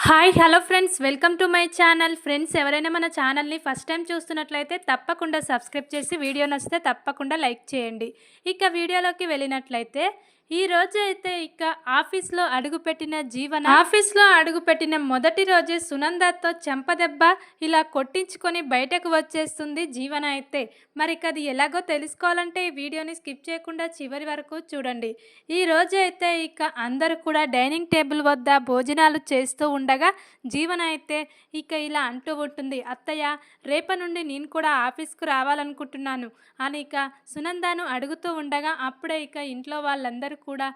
Hi hello friends, welcome to my channel. Friends, ఎవరైనా మన ఛానల్ని ఫస్ట్ టైం చూస్తున్నట్లయితే తప్పకుండా సబ్స్క్రైబ్ చేసి వీడియో నచ్చితే తప్పకుండా లైక్ చేయండి. ఇక వీడియోలోకి వెళ్ళినట్లయితే ఈ రోజు అయితే ఆఫీస్లో అడుగుపెట్టిన మొదటి రోజే సునందతో చెంపదెబ్బ ఇలా కొట్టించుకొని బయటకు వచ్చేస్తుంది జీవన అయితే. మరి అది ఎలాగో తెలుసుకోవాలంటే ఈ వీడియోని స్కిప్ చేయకుండా చివరి వరకు చూడండి. ఈ రోజు అయితే అందరూ కూడా డైనింగ్ టేబుల్ వద్ద భోజనాలు చేస్తూ ఉండగా జీవన అయితే ఇలా అంటూ ఉంటుంది, అత్తయ్య రేపటి నుండి నేను కూడా ఆఫీస్కు రావాలనుకుంటున్నాను అని సునందను అడుగుతూ ఉండగా అప్పుడే ఇంట్లో వాళ్ళందరూ కూడా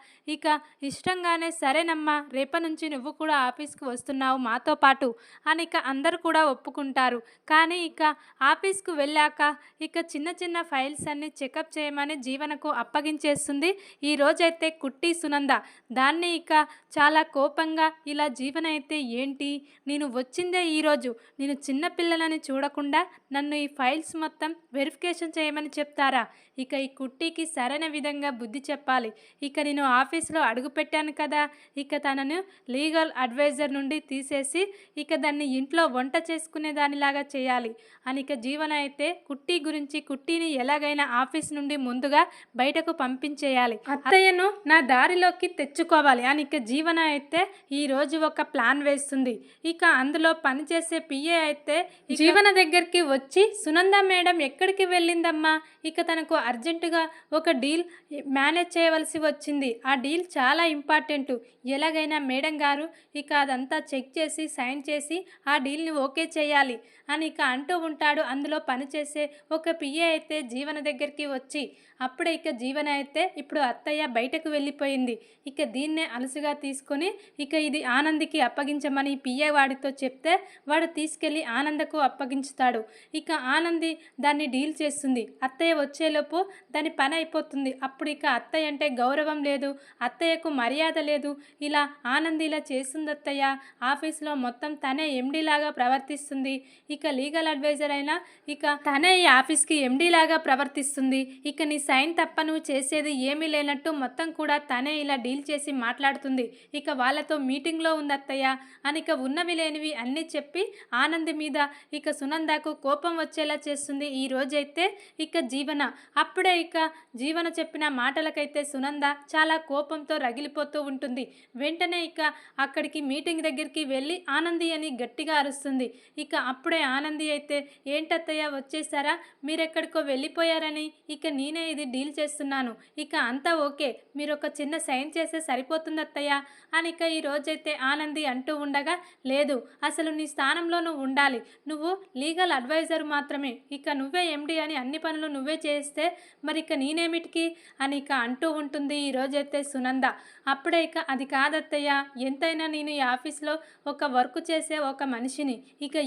ఇష్టంగానే సరేనమ్మా, రేపటి నుంచి నువ్వు కూడా ఆఫీస్కి వస్తున్నావు మాతో పాటు అని అందరూ కూడా ఒప్పుకుంటారు. కానీ ఆఫీస్కు వెళ్ళాక చిన్న చిన్న ఫైల్స్ అన్ని చెకప్ చేయమని జీవనకు అప్పగించేస్తుంది ఈ రోజైతే కుట్టి సునంద. దాన్ని చాలా కోపంగా ఇలా జీవన అయితే, ఏంటి నేను వచ్చిందే ఈరోజు, నేను చిన్నపిల్లలని చూడకుండా నన్ను ఈ ఫైల్స్ మొత్తం వెరిఫికేషన్ చేయమని చెప్తారా? ఈ కుట్టికి సరైన విధంగా బుద్ధి చెప్పాలి. నేను ఆఫీస్లో అడుగుపెట్టాను కదా, తనను లీగల్ అడ్వైజర్ నుండి తీసేసి దాన్ని ఇంట్లో వంట చేసుకునే దానిలాగా చేయాలి అని జీవన అయితే కుట్టిని ఎలాగైనా ఆఫీస్ నుండి ముందుగా బయటకు పంపించేయాలి, అత్తయ్యను నా దారిలోకి తెచ్చుకోవాలి అని జీవన అయితే ఈరోజు ఒక ప్లాన్ వేస్తుంది. అందులో పనిచేసే పిఏ అయితే జీవన దగ్గరికి వచ్చి, సునంద మేడం ఎక్కడికి వెళ్ళిందమ్మా, తనకు అర్జెంటుగా ఒక డీల్ మేనేజ్ చేయవలసి వచ్చింది, ఆ డీల్ చాలా ఇంపార్టెంటు, ఎలాగైనా మేడం గారు అదంతా చెక్ చేసి సైన్ చేసి ఆ డీల్ని ఓకే చేయాలి అని అంటూ ఉంటాడు. అందులో పనిచేసే ఒక పిఏ అయితే జీవన దగ్గరికి వచ్చి, అప్పుడే జీవన అయితే ఇప్పుడు అత్తయ్య బయటకు వెళ్ళిపోయింది, దీన్నే అలసుగా తీసుకొని ఇది ఆనందికి అప్పగించమని పిఏ వాడితో చెప్తే వాడు తీసుకెళ్ళి ఆనందకు అప్పగించుతాడు. ఆనంది దాన్ని డీల్ చేస్తుంది. అత్తయ్య వచ్చేలోపు దాని పని అయిపోతుంది. అప్పుడు అత్తయ్య అంటే గౌరవం లేదు, అత్తయ్యకు మర్యాద లేదు, ఇలా ఆనంది ఇలా చేస్తుంది అత్తయ్య, ఆఫీస్లో మొత్తం తనే ఎండీ లాగా ప్రవర్తిస్తుంది, లీగల్ అడ్వైజర్ అయినా తనే ఈ ఆఫీస్కి ఎండీ లాగా ప్రవర్తిస్తుంది, నీ సైన్ తప్ప నువ్వు చేసేది ఏమీ లేనట్టు మొత్తం కూడా తనే ఇలా డీల్ చేసి మాట్లాడుతుంది, వాళ్ళతో మీటింగ్లో ఉంది అత్తయ్య అని ఉన్నవి లేనివి అన్నీ చెప్పి ఆనంది మీద సునందకు కోపం వచ్చేలా చేస్తుంది ఈ రోజైతే జీవన. అప్పుడే జీవన చెప్పిన మాటలకైతే సునంద చాలా కోపంతో రగిలిపోతూ ఉంటుంది. వెంటనే అక్కడికి మీటింగ్ దగ్గరికి వెళ్ళి ఆనంది అని గట్టిగా అరుస్తుంది. అప్పుడే ఆనంది అయితే, ఏంటత్తయ్య వచ్చేసారా, మీరెక్కడికో వెళ్ళిపోయారని నేనే ఇది డీల్ చేస్తున్నాను, అంతా ఓకే, మీరు ఒక చిన్న సైన్ చేస్తే సరిపోతుంది అత్తయ్య అని ఈ రోజైతే ఆనంది అంటూ ఉండగా, లేదు అసలు నీ స్థానంలో నువ్వు ఉండాలి, నువ్వు లీగల్ అడ్వైజర్ మాత్రమే, నువ్వే ఎండి అని అన్ని పనులు నువ్వే చేస్తే మరి నేనేమిటికి అని అంటూ ఉంటుంది ఈ రోజైతే సునంద. అప్పుడే అది కాదత్తయ్య, ఎంతైనా నేను ఈ ఆఫీస్లో ఒక వర్క్ చేసే ఒక మనిషిని,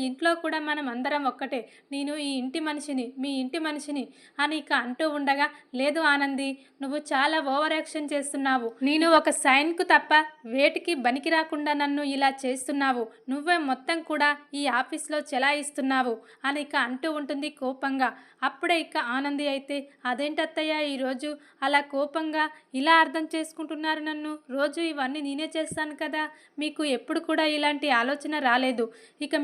ఇంట్లో కూడా మనం అందరం ఒక్కటే, నేను ఈ ఇంటి మనిషిని, మీ ఇంటి మనిషిని అని అంటూ ఉండగా, లేదు ఆనంది నువ్వు చాలా ఓవర్ యాక్షన్ చేస్తున్నావు, నేను ఒక సైన్కు తప్ప వేటికి బనికి రాకుండా నన్ను ఇలా చేస్తున్నావు, నువ్వే మొత్తం కూడా ఈ ఆఫీస్లో చెలాయిస్తున్నావు అని అంటూ ఉంటుంది కోపంగా. అప్పుడే ఆనంది అయితే, అదేంటత్తయ్య ఈరోజు అలా కోపంగా ఇలా అర్థం చేసుకుంటున్నారు నన్ను, రోజు ఇవన్నీ నేనే చేస్తాను కదా, మీకు ఎప్పుడు కూడా ఇలాంటి ఆలోచన రాలేదు,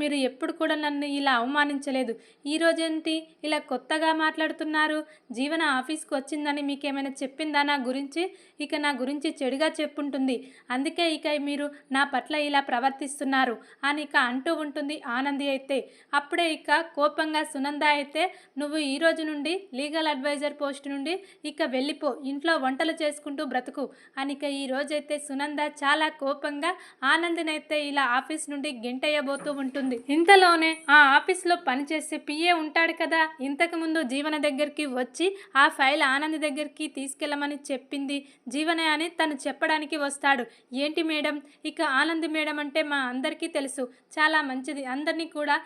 మీరు ఎప్పుడు కూడా నన్ను ఇలా అవమానించలేదు, ఈరోజేంటి ఇలా కొత్తగా మాట్లాడుతున్నారు, జీవన ఆఫీస్కి వచ్చిందని మీకేమైనా చెప్పిందా నా గురించి, నా గురించి చెడుగా చెప్పుంటుంది, అందుకే మీరు నా పట్ల ఇలా ప్రవర్తిస్తున్నారు అని అంటూ ఉంటుంది ఆనంది అయితే. అప్పుడే కోపంగా సునంద అయితే, నువ్వు ఈ రోజు నుండి లీగల్ అడ్వైజర్ పోస్ట్ నుండి వెళ్ళిపో, ఇంట్లో వంటలు చేసుకుంటూ బ్రతుకు అని ఈ రోజైతే సునంద చాలా కోపంగా ఆనందినైతే ఇలా ఆఫీస్ నుండి గెంటయ్యబోతూ ఉంటుంది. ఇంతలోనే ఆ ఆఫీస్లో పనిచేసే పిఏ ఉంటాడు కదా, ఇంతకుముందు జీవన దగ్గరికి వచ్చి ఆ ఫైల్ ఆనంది దగ్గరికి తీసుకెళ్ళమని చెప్పింది జీవన అని తను చెప్పడానికి వస్తాడు. ఏంటి మేడం, ఆనంది మేడం అంటే మా అందరికీ తెలుసు, చాలా మంచిది, అందరినీ కూడా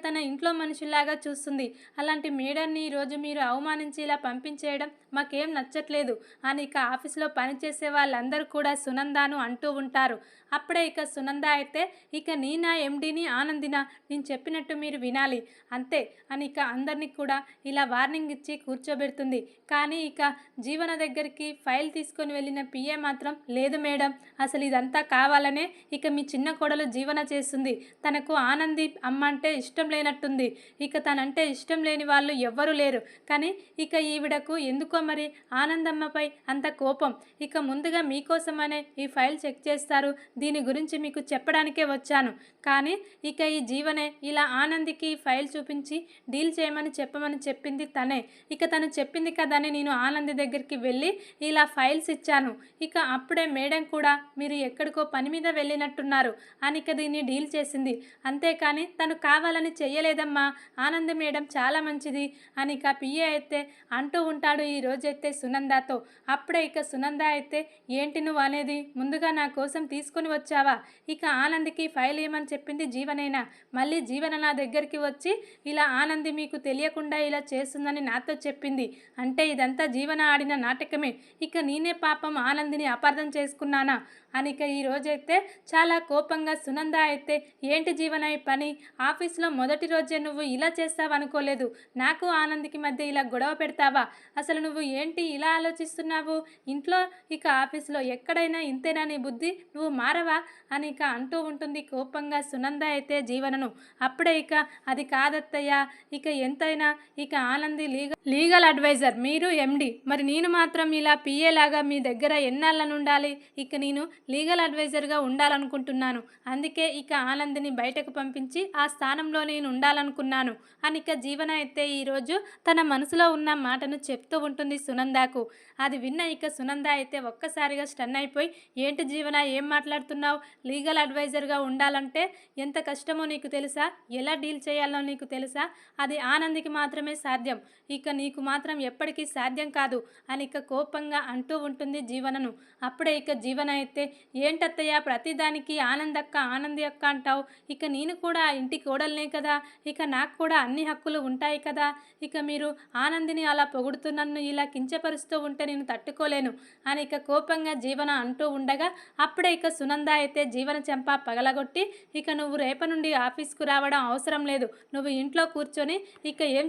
తన ఇంట్లో మనుషుల్లాగా చూస్తుంది, అలాంటి మేడంని ఈరోజు మీరు అవమానించి ఇలా పంపించేయడం మాకేం నచ్చట్లేదు అని ఆఫీస్లో పనిచేసే వాళ్ళందరూ కూడా సునందాను అంటూ ఉంటారు. అప్పుడే ఇక సునంద అయితే ఇక నీనా ఎండీని ఆనందినా నేను చెప్పినట్టు మీరు వినాలి అంతే అని ఇక అందరినీ కూడా ఇలా వార్నింగ్ ఇచ్చి కూర్చోబెడుతుంది. కానీ ఇక జీవన దగ్గరికి ఫైల్ తీసుకొని వెళ్ళిన పిఏ మాత్రం లేదు మేడం, అసలు ఇదంతా కావాలనే ఇక మీ చిన్న కోడలు జీవన చేస్తుంది. తనకు ఆనంది అమ్మ అంటే ఇష్టం లేనట్టుంది. ఇక తనంటే ఇష్టం లేని వాళ్ళు ఎవ్వరూ లేరు. కానీ ఇక ఈవిడకు ఎందుకో మరి ఆనందమ్మపై అంత కోపం. ఇక ముందుగా మీకోసమనే ఈ ఫైల్ చెక్ చేస్తారు. దీని గురించి మీకు చెప్పడానికే వచ్చాను. కానీ ఇక ఈ జీవనే ఇలా ఆనందికి ఈ ఫైల్ చూపించి డీల్ చేయమని చెప్పమని చెప్పింది తనే. ఇక తను చెప్పింది కదా అని నేను ఆనంది దగ్గరికి వెళ్ళి ఇలా ఫైల్స్ ఇచ్చాను. ఇక అప్పుడే మేడం కూడా మీరు ఎక్కడికో పని మీద వెళ్ళినట్టున్నారు అని ఇక దీన్ని డీల్ చేసింది. అంతేకాని తను కావాలని చెయ్యలేదమ్మా, ఆనంది మేడం చాలా మంచిది అని ఇక పిఏ అయితే అంటూ ఉంటాడు ఈ రోజైతే సునందతో. అప్పుడే ఇక సునంద అయితే ఏంటి నువ్వు అనేది, ముందుగా నా కోసం తీసుకుని వచ్చావా? ఇక ఆనందికి ఫైల్ ఏమని చెప్పింది జీవనైనా, మళ్ళీ జీవన నా దగ్గరికి వచ్చి ఇలా ఆనంది మీకు తెలియకుండా ఇలా చేస్తుందని నాతో చెప్పింది. అంటే ఇదంతా జీవన ఆడిన నాటకమే. ఇక నేనే పాపం ఆనందిని అపార్థం చేసుకున్నానా అని ఇక ఈ రోజైతే చాలా కోపంగా సునంద అయితే ఏంటి జీవన ఈ పని, ఆఫీస్లో మొదటి రోజే నువ్వు ఇలా చేస్తావనుకోలేదు. నాకు ఆనందికి మధ్య ఇలా గొడవ పెడతావా? అసలు నువ్వు ఏంటి ఇలా ఆలోచిస్తున్నావు? ఇంట్లో ఇక ఆఫీస్లో ఎక్కడైనా ఇంతేనా నీ బుద్ధి, నువ్వు మారవా అని ఇక అంటూ ఉంటుంది కోపంగా సునంద అయితే జీవనను. అప్పుడే ఇక అది కాదత్తయ్య, ఇక ఎంతైనా ఇక ఆనంది లీగల్ అడ్వైజర్, మీరు ఎండి, మరి నేను మాత్రం ఇలా పిఏ లాగా మీ దగ్గర ఎన్నాళ్ళని ఉండాలి? ఇక నేను లీగల్ అడ్వైజర్గా ఉండాలనుకుంటున్నాను. అందుకే ఇక ఆనందిని బయటకు పంపించి ఆ స్థానంలో నేను ఉండాలనుకున్నాను అని ఇక జీవన అయితే ఈరోజు తన మనసులో ఉన్న మాటను చెప్తూ ఉంటుంది సునందకు. అది విన్న ఇక సునంద అయితే ఒక్కసారిగా స్టన్ అయిపోయి ఏంటి జీవన ఏం మాట్లాడుతున్నావు? లీగల్ అడ్వైజర్గా ఉండాలంటే ఎంత కష్టమో నీకు తెలుసా? ఎలా డీల్ చేయాలో నీకు తెలుసా? అది ఆనందికి మాత్రమే సాధ్యం, ఇక నీకు మాత్రం ఎప్పటికీ సాధ్యం కాదు అని ఇక కోపంగా అంటూ ఉంటుంది జీవనను. అప్పుడే ఇక జీవన అయితే ఏంటత్తయ్య ప్రతిదానికి ఆనందక్క ఆనంది అక్క అంటావు? ఇక నేను కూడా ఇంటి కోడలనే కదా, ఇక నాకు కూడా అన్ని హక్కులు ఉంటాయి కదా. ఇక మీరు ఆనందిని అలా పొగుడుతూ నన్ను ఇలా కించపరుస్తూ ఉంటే నేను తట్టుకోలేను అని ఇక కోపంగా జీవన అంటూ ఉండగా అప్పుడే ఇక సునంద అయితే జీవన చెంప పగలగొట్టి ఇక నువ్వు రేపటి నుండి ఆఫీస్కు రావడం అవసరం లేదు, నువ్వు ఇంట్లో కూర్చొని ఇక ఏం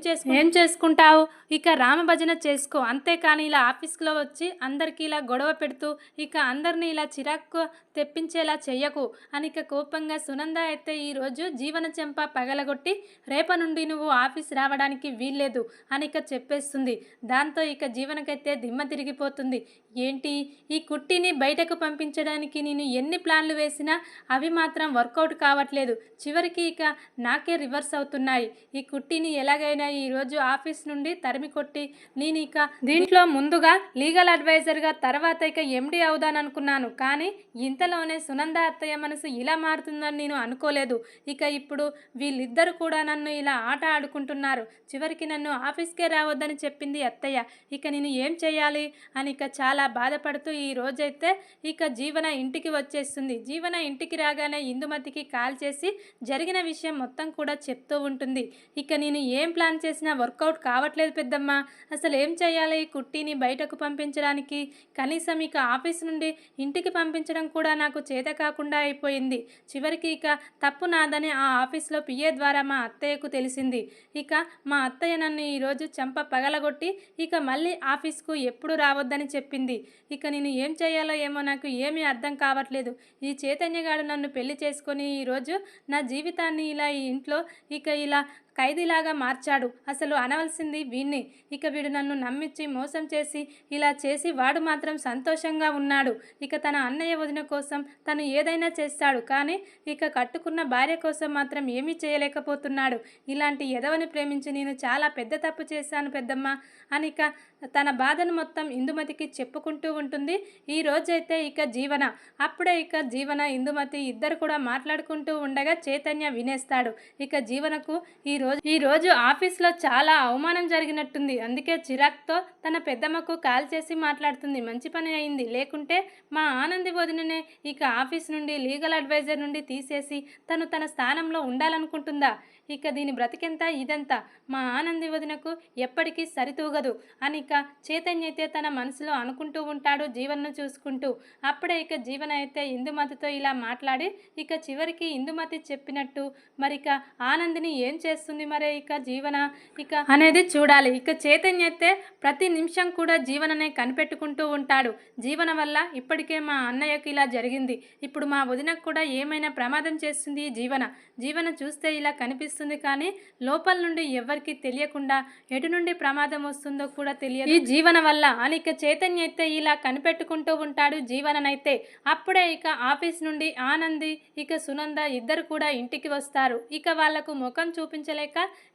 చేసుకుంటావు, ఇక రామభజన చేసుకో, అంతేకాని ఇలా ఆఫీస్లో వచ్చి అందరికీ ఇలా గొడవ పెడుతూ ఇక అందరినీ ఇలా చిరాకు తెప్పించేలా చెయ్యకు అని ఇక కోపంగా సునంద అయితే ఈరోజు జీవన చెంప పగలగొట్టి రేపటి నుండి నువ్వు ఆఫీస్ రావడానికి వీల్లేదు అని ఇక చెప్పేస్తుంది. దాంతో ఇక జీవనకైతే దిమ్మ తిరిగిపోతుంది. ఏంటి ఈ కుట్టిని బయటకు పంపించడానికి నేను ఎన్ని ప్లాన్లు వేసినా అవి మాత్రం వర్కౌట్ కావట్లేదు, చివరికి ఇక నాకే రివర్స్ అవుతున్నాయి. ఈ కుట్టిని ఎలాగైనా ఈరోజు ఆఫీస్ నుండి తరిమి కొట్టి నేను ఇక దీంట్లో ముందుగా లీగల్ అడ్వైజర్గా తర్వాత ఇక ఎండి అవుదాననుకున్నాను. కానీ ఇంతలోనే సునంద అత్తయ్య మనసు ఇలా మారుతుందని నేను అనుకోలేదు. ఇక ఇప్పుడు వీళ్ళిద్దరు కూడా నన్ను ఇలా ఆట ఆడుకుంటున్నారు. చివరికి నన్ను ఆఫీస్కే రావద్దని చెప్పింది అత్తయ్య. ఇక నేను ఏం చేయాలి అని ఇక చాలా బాధపడుతూ ఈ రోజైతే ఇక జీవన ఇంటికి వచ్చేస్తుంది. జీవన ఇంటికి రాగానే ఇందుమతికి కాల్ చేసి జరిగిన విషయం మొత్తం కూడా చెప్తూ ఉంటుంది. ఇక నేను ఏం ప్లాన్ చేసినా వర్కౌట్ కావట్లేదు పెద్దమ్మ, అసలు ఏం చేయాలి ఈ కుట్టిని బయటకు పంపించడానికి, కనీసం ఇక ఆఫీస్ నుండి ఇంటికి పంపించడం కూడా నాకు చేత కాకుండా అయిపోయింది. చివరికి ఇక తప్పు నాదని ఆ ఆఫీస్లో పిఏ ద్వారా మా అత్తయ్యకు తెలిసింది. ఇక మా అత్తయ్య నన్ను ఈరోజు చెంప పగలగొట్టి ఇక మళ్ళీ ఆఫీస్కు ఎప్పుడు రావద్దని చెప్పింది. ఇక నేను ఏం చేయాలో ఏమో నాకు ఏమీ అర్థం కావట్లేదు. ఈ చైతన్యగాడు నన్ను పెళ్లి చేసుకొని ఈరోజు నా జీవితాన్ని ఇలా ఈ ఇంట్లో ఇక ఇలా ఖైదీలాగా మార్చాడు. అసలు అనవలసింది వీణ్ణి. ఇక వీడు నన్ను నమ్మించి మోసం చేసి ఇలా చేసి వాడు మాత్రం సంతోషంగా ఉన్నాడు. ఇక తన అన్నయ్య వదిన కోసం తను ఏదైనా చేస్తాడు, కానీ ఇక కట్టుకున్న భార్య కోసం మాత్రం ఏమీ చేయలేకపోతున్నాడు. ఇలాంటి ఎదవని ప్రేమించి నేను చాలా పెద్ద తప్పు చేశాను పెద్దమ్మ అని ఇక తన బాధను మొత్తం ఇందుమతికి చెప్పుకుంటూ ఉంటుంది. ఈ రోజైతే ఇక జీవన, అప్పుడే ఇక జీవన ఇందుమతి ఇద్దరు కూడా మాట్లాడుకుంటూ ఉండగా చైతన్య వినేస్తాడు. ఇక జీవనకు ఈ ఈ రోజు ఆఫీస్‌లో చాలా అవమానం జరిగినట్టుంది. అందుకే చిరాకుతో తన పెద్దమ్మకు కాల్ చేసి మాట్లాడుతుంది. మంచి పని అయింది. లేకుంటే మా ఆనంది వదిననే ఇక ఆఫీస్ నుండి లీగల్ అడ్వైజర్ నుండి తీసేసి తను తన స్థానంలో ఉండాలనుకుంటుందా? ఇక దీని బ్రతికెంత ఇదెంత? మా ఆనంది వదినకు ఎప్పటికీ సరితూగదు అని ఇక చైతన్య అయితే తన మనసులో అనుకుంటూ ఉంటాడు జీవన్‌ను చూసుకుంటూ. అప్పుడే ఇక జీవన అయితే ఇందుమతితో ఇలా మాట్లాడి ఇక చివరికి ఇందుమతి చెప్పినట్టు మరిక ఆనందిని ఏం చేస్తుంది మరి ఇక జీవన ఇక అనేది చూడాలి. ఇక చైతన్య అయితే ప్రతి నిమిషం కూడా జీవననే కనిపెట్టుకుంటూ ఉంటాడు. జీవన వల్ల ఇప్పటికే మా అన్నయ్యకి ఇలా జరిగింది. ఇప్పుడు మా వదినకు కూడా ఏమైనా ప్రమాదం చేస్తుంది ఈ జీవన. జీవన చూస్తే ఇలా కనిపిస్తుంది కానీ లోపల నుండి ఎవ్వరికీ తెలియకుండా ఎటు నుండి ప్రమాదం వస్తుందో కూడా తెలియదు ఈ జీవన వల్ల అని ఇక చైతన్య అయితే ఇలా కనిపెట్టుకుంటూ ఉంటాడు జీవననైతే. అప్పుడే ఇక ఆఫీస్ నుండి ఆనంది ఇక సునంద ఇద్దరు కూడా ఇంటికి వస్తారు. ఇక వాళ్లకు ముఖం చూపించలేక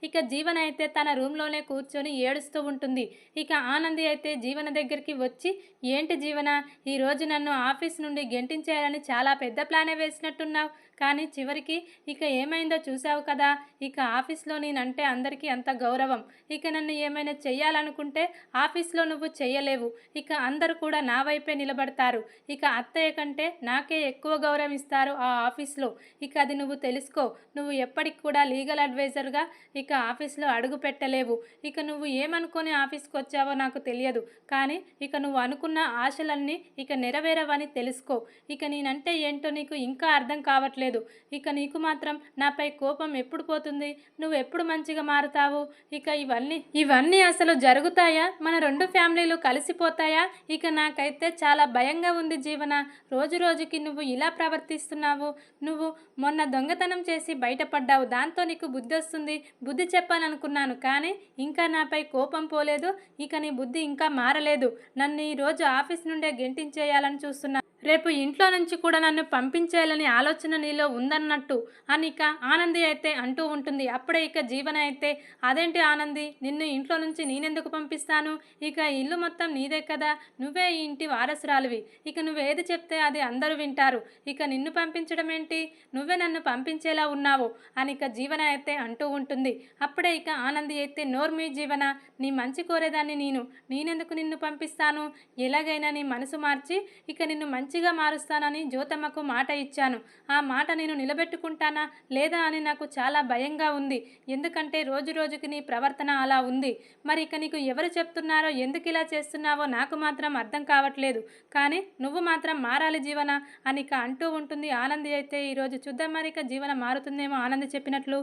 ఇక జీవన అయితే తన రూమ్లోనే కూర్చొని ఏడుస్తూ ఉంటుంది. ఇక ఆనంది అయితే జీవన దగ్గరికి వచ్చి, ఏంటి జీవన, ఈరోజు నన్ను ఆఫీస్ నుండి గెంటించేయాలని చాలా పెద్ద ప్లానే వేసినట్టున్నావు. కానీ చివరికి ఇక ఏమైందో చూసావు కదా. ఇక ఆఫీస్లో నేనంటే అందరికీ అంత గౌరవం. ఇక నన్ను ఏమైనా చెయ్యాలనుకుంటే ఆఫీస్లో నువ్వు చెయ్యలేవు. ఇక అందరూ కూడా నా వైపే నిలబడతారు. ఇక అత్తయ్య కంటే నాకే ఎక్కువ గౌరవం ఇస్తారు ఆ ఆఫీస్లో. ఇక అది నువ్వు తెలుసుకో. నువ్వు ఎప్పటికి కూడా లీగల్ అడ్వైజర్గా ఇక ఆఫీస్లో అడుగు పెట్టలేవు. ఇక నువ్వు ఏమనుకొని ఆఫీస్కి వచ్చావో నాకు తెలియదు. కానీ ఇక నువ్వు అనుకున్న ఆశలన్నీ ఇక నెరవేరవని తెలుసుకో. ఇక నేనంటే ఏంటో నీకు ఇంకా అర్థం కావట్లేదు. ఇక నీకు మాత్రం నాపై కోపం ఎప్పుడు పోతుంది? నువ్వు ఎప్పుడు మంచిగా మారుతావు? ఇక ఇవన్నీ అసలు జరుగుతాయా? మన రెండు ఫ్యామిలీలు కలిసిపోతాయా? ఇక నాకైతే చాలా భయంగా ఉంది జీవన. రోజు రోజుకి నువ్వు ఇలా ప్రవర్తిస్తున్నావు. నువ్వు మొన్న దొంగతనం చేసి బయటపడ్డావు. దాంతో నీకు బుద్ధి వస్తుంది. బుద్ధి చెప్పాలనుకున్నాను కానీ ఇంకా నాపై కోపం పోలేదు. ఇక నీ బుద్ధి ఇంకా మారలేదు. నన్ను ఈరోజు ఆఫీస్ నుండే గెంటించేయాలని చూస్తున్నా. రేపు ఇంట్లో నుంచి కూడా నన్ను పంపించేయాలని ఆలోచన నీలో ఉందన్నట్టు అని ఇక ఆనంది అయితే అంటూ ఉంటుంది. అప్పుడే ఇక జీవన అయితే, అదేంటి ఆనంది, నిన్ను ఇంట్లో నుంచి నేనెందుకు పంపిస్తాను? ఇక ఇల్లు మొత్తం నీదే కదా. నువ్వే ఈ ఇంటి వారసురాలివి. ఇక నువ్వేది చెప్తే అది అందరూ వింటారు. ఇక నిన్ను పంపించడం ఏంటి? నువ్వే నన్ను పంపించేలా ఉన్నావు అని ఇక జీవన అయితే అంటూ ఉంటుంది. అప్పుడే ఇక ఆనంది అయితే, నోర్మీ జీవన, నీ మంచి కోరేదాన్ని నేనెందుకు నిన్ను పంపిస్తాను? ఎలాగైనా నీ మనసు మార్చి ఇక నిన్ను మంచిగా మారుస్తానని జ్యోతమ్మకు మాట ఇచ్చాను. ఆ మాట నేను నిలబెట్టుకుంటానా లేదా అని నాకు చాలా భయంగా ఉంది. ఎందుకంటే రోజు రోజుకి నీ ప్రవర్తన అలా ఉంది. మరి ఇక నీకు ఎవరు చెప్తున్నారో, ఎందుకు ఇలా చేస్తున్నావో నాకు మాత్రం అర్థం కావట్లేదు. కానీ నువ్వు మాత్రం మారాలి జీవన అని ఇక అంటూ ఉంటుంది ఆనంది అయితే. ఈరోజు చూద్దాం మరి ఇక జీవన మారుతుందేమో ఆనంది చెప్పినట్లు.